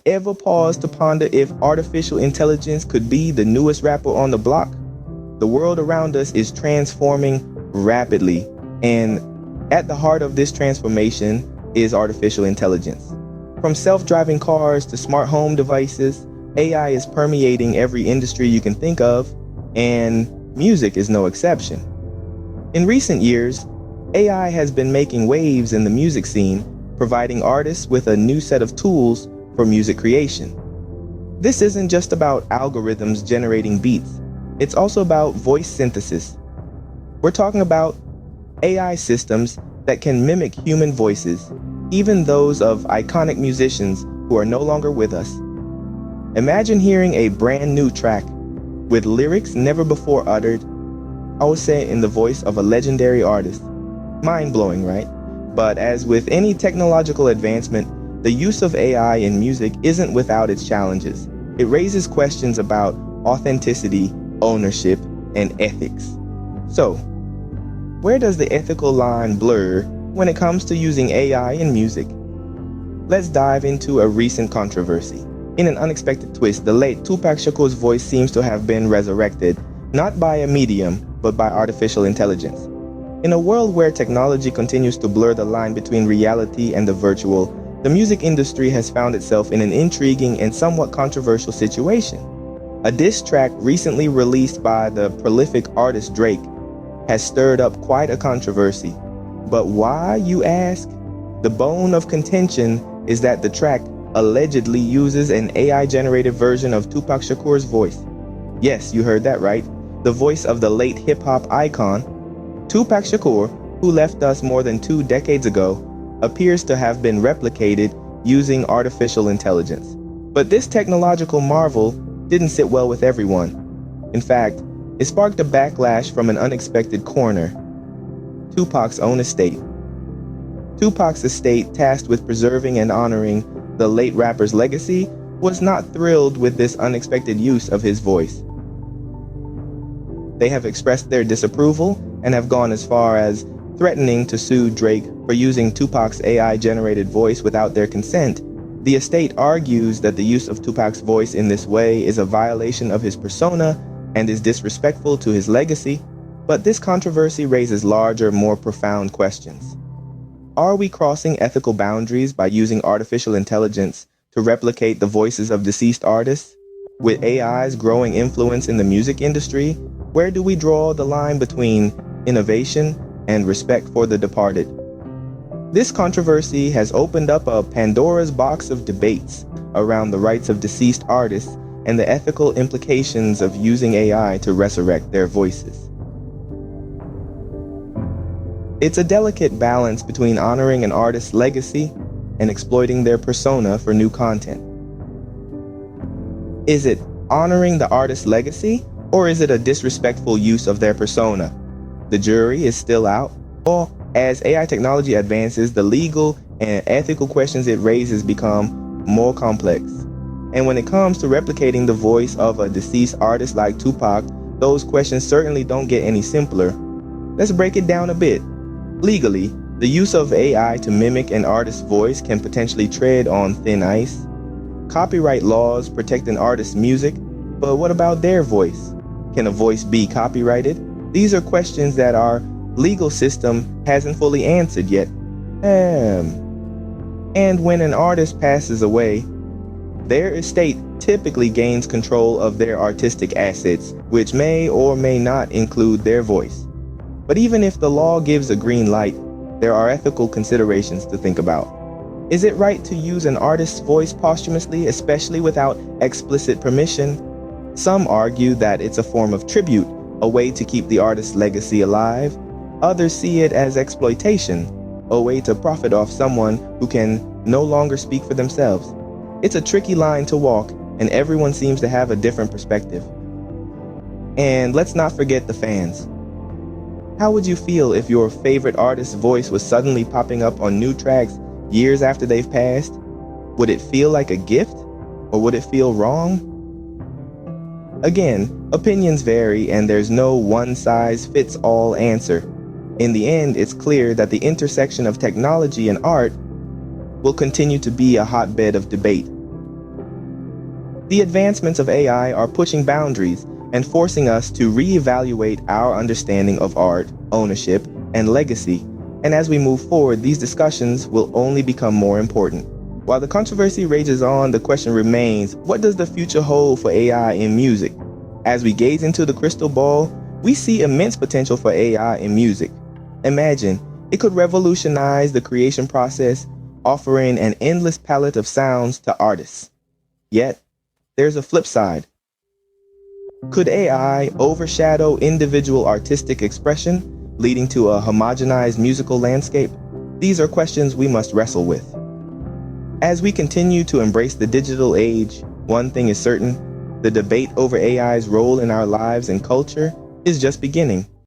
Ever pause to ponder if artificial intelligence could be the newest rapper on the block? The world around us is transforming rapidly, and at the heart of this transformation is artificial intelligence. From self-driving cars to smart home devices, AI is permeating every industry you can think of, and music is no exception. In recent years, AI has been making waves in the music scene, providing artists with a new set of tools for music creation. This isn't just about algorithms generating beats, it's also about voice synthesis. We're talking about AI systems that can mimic human voices, even those of iconic musicians who are no longer with us. Imagine hearing a brand new track with lyrics never before uttered, I would say in the voice of a legendary artist. Mind-blowing, right? But as with any technological advancement, the use of AI in music isn't without its challenges. It raises questions about authenticity, ownership, and ethics. So, where does the ethical line blur when it comes to using AI in music? Let's dive into a recent controversy. In an unexpected twist, the late Tupac Shakur's voice seems to have been resurrected, not by a medium, but by artificial intelligence. In a world where technology continues to blur the line between reality and the virtual, the music industry has found itself in an intriguing and somewhat controversial situation. A diss track recently released by the prolific artist Drake has stirred up quite a controversy. But why, you ask? The bone of contention is that the track allegedly uses an AI-generated version of Tupac Shakur's voice. Yes, you heard that right. The voice of the late hip-hop icon, Tupac Shakur, who left us more than 2 decades ago, appears to have been replicated using artificial intelligence. But this technological marvel didn't sit well with everyone. In fact, it sparked a backlash from an unexpected corner, Tupac's own estate. Tupac's estate, tasked with preserving and honoring the late rapper's legacy, was not thrilled with this unexpected use of his voice. They have expressed their disapproval and have gone as far as threatening to sue Drake for using Tupac's AI-generated voice without their consent. The estate argues that the use of Tupac's voice in this way is a violation of his persona and is disrespectful to his legacy, but this controversy raises larger, more profound questions. Are we crossing ethical boundaries by using artificial intelligence to replicate the voices of deceased artists? With AI's growing influence in the music industry, where do we draw the line between innovation and respect for the departed? This controversy has opened up a Pandora's box of debates around the rights of deceased artists and the ethical implications of using AI to resurrect their voices. It's a delicate balance between honoring an artist's legacy and exploiting their persona for new content. Is it honoring the artist's legacy, or is it a disrespectful use of their persona? The jury is still out. Or, as AI technology advances, the legal and ethical questions it raises become more complex. And when it comes to replicating the voice of a deceased artist like Tupac, those questions certainly don't get any simpler. Let's break it down a bit. Legally, the use of AI to mimic an artist's voice can potentially tread on thin ice. Copyright laws protect an artist's music, but what about their voice? Can a voice be copyrighted? These are questions that our legal system hasn't fully answered yet. And when an artist passes away, their estate typically gains control of their artistic assets, which may or may not include their voice. But even if the law gives a green light, there are ethical considerations to think about. Is it right to use an artist's voice posthumously, especially without explicit permission? Some argue that it's a form of tribute, a way to keep the artist's legacy alive. Others see it as exploitation, a way to profit off someone who can no longer speak for themselves. It's a tricky line to walk, and everyone seems to have a different perspective. And let's not forget the fans. How would you feel if your favorite artist's voice was suddenly popping up on new tracks years after they've passed? Would it feel like a gift, or would it feel wrong? Again, opinions vary, and there's no one-size-fits-all answer. In the end, it's clear that the intersection of technology and art will continue to be a hotbed of debate. The advancements of AI are pushing boundaries and forcing us to reevaluate our understanding of art, ownership, and legacy. And as we move forward, these discussions will only become more important. While the controversy rages on, the question remains, what does the future hold for AI in music? As we gaze into the crystal ball, we see immense potential for AI in music. Imagine, it could revolutionize the creation process, offering an endless palette of sounds to artists. Yet, there's a flip side. Could AI overshadow individual artistic expression, leading to a homogenized musical landscape? These are questions we must wrestle with. As we continue to embrace the digital age, one thing is certain: the debate over AI's role in our lives and culture is just beginning.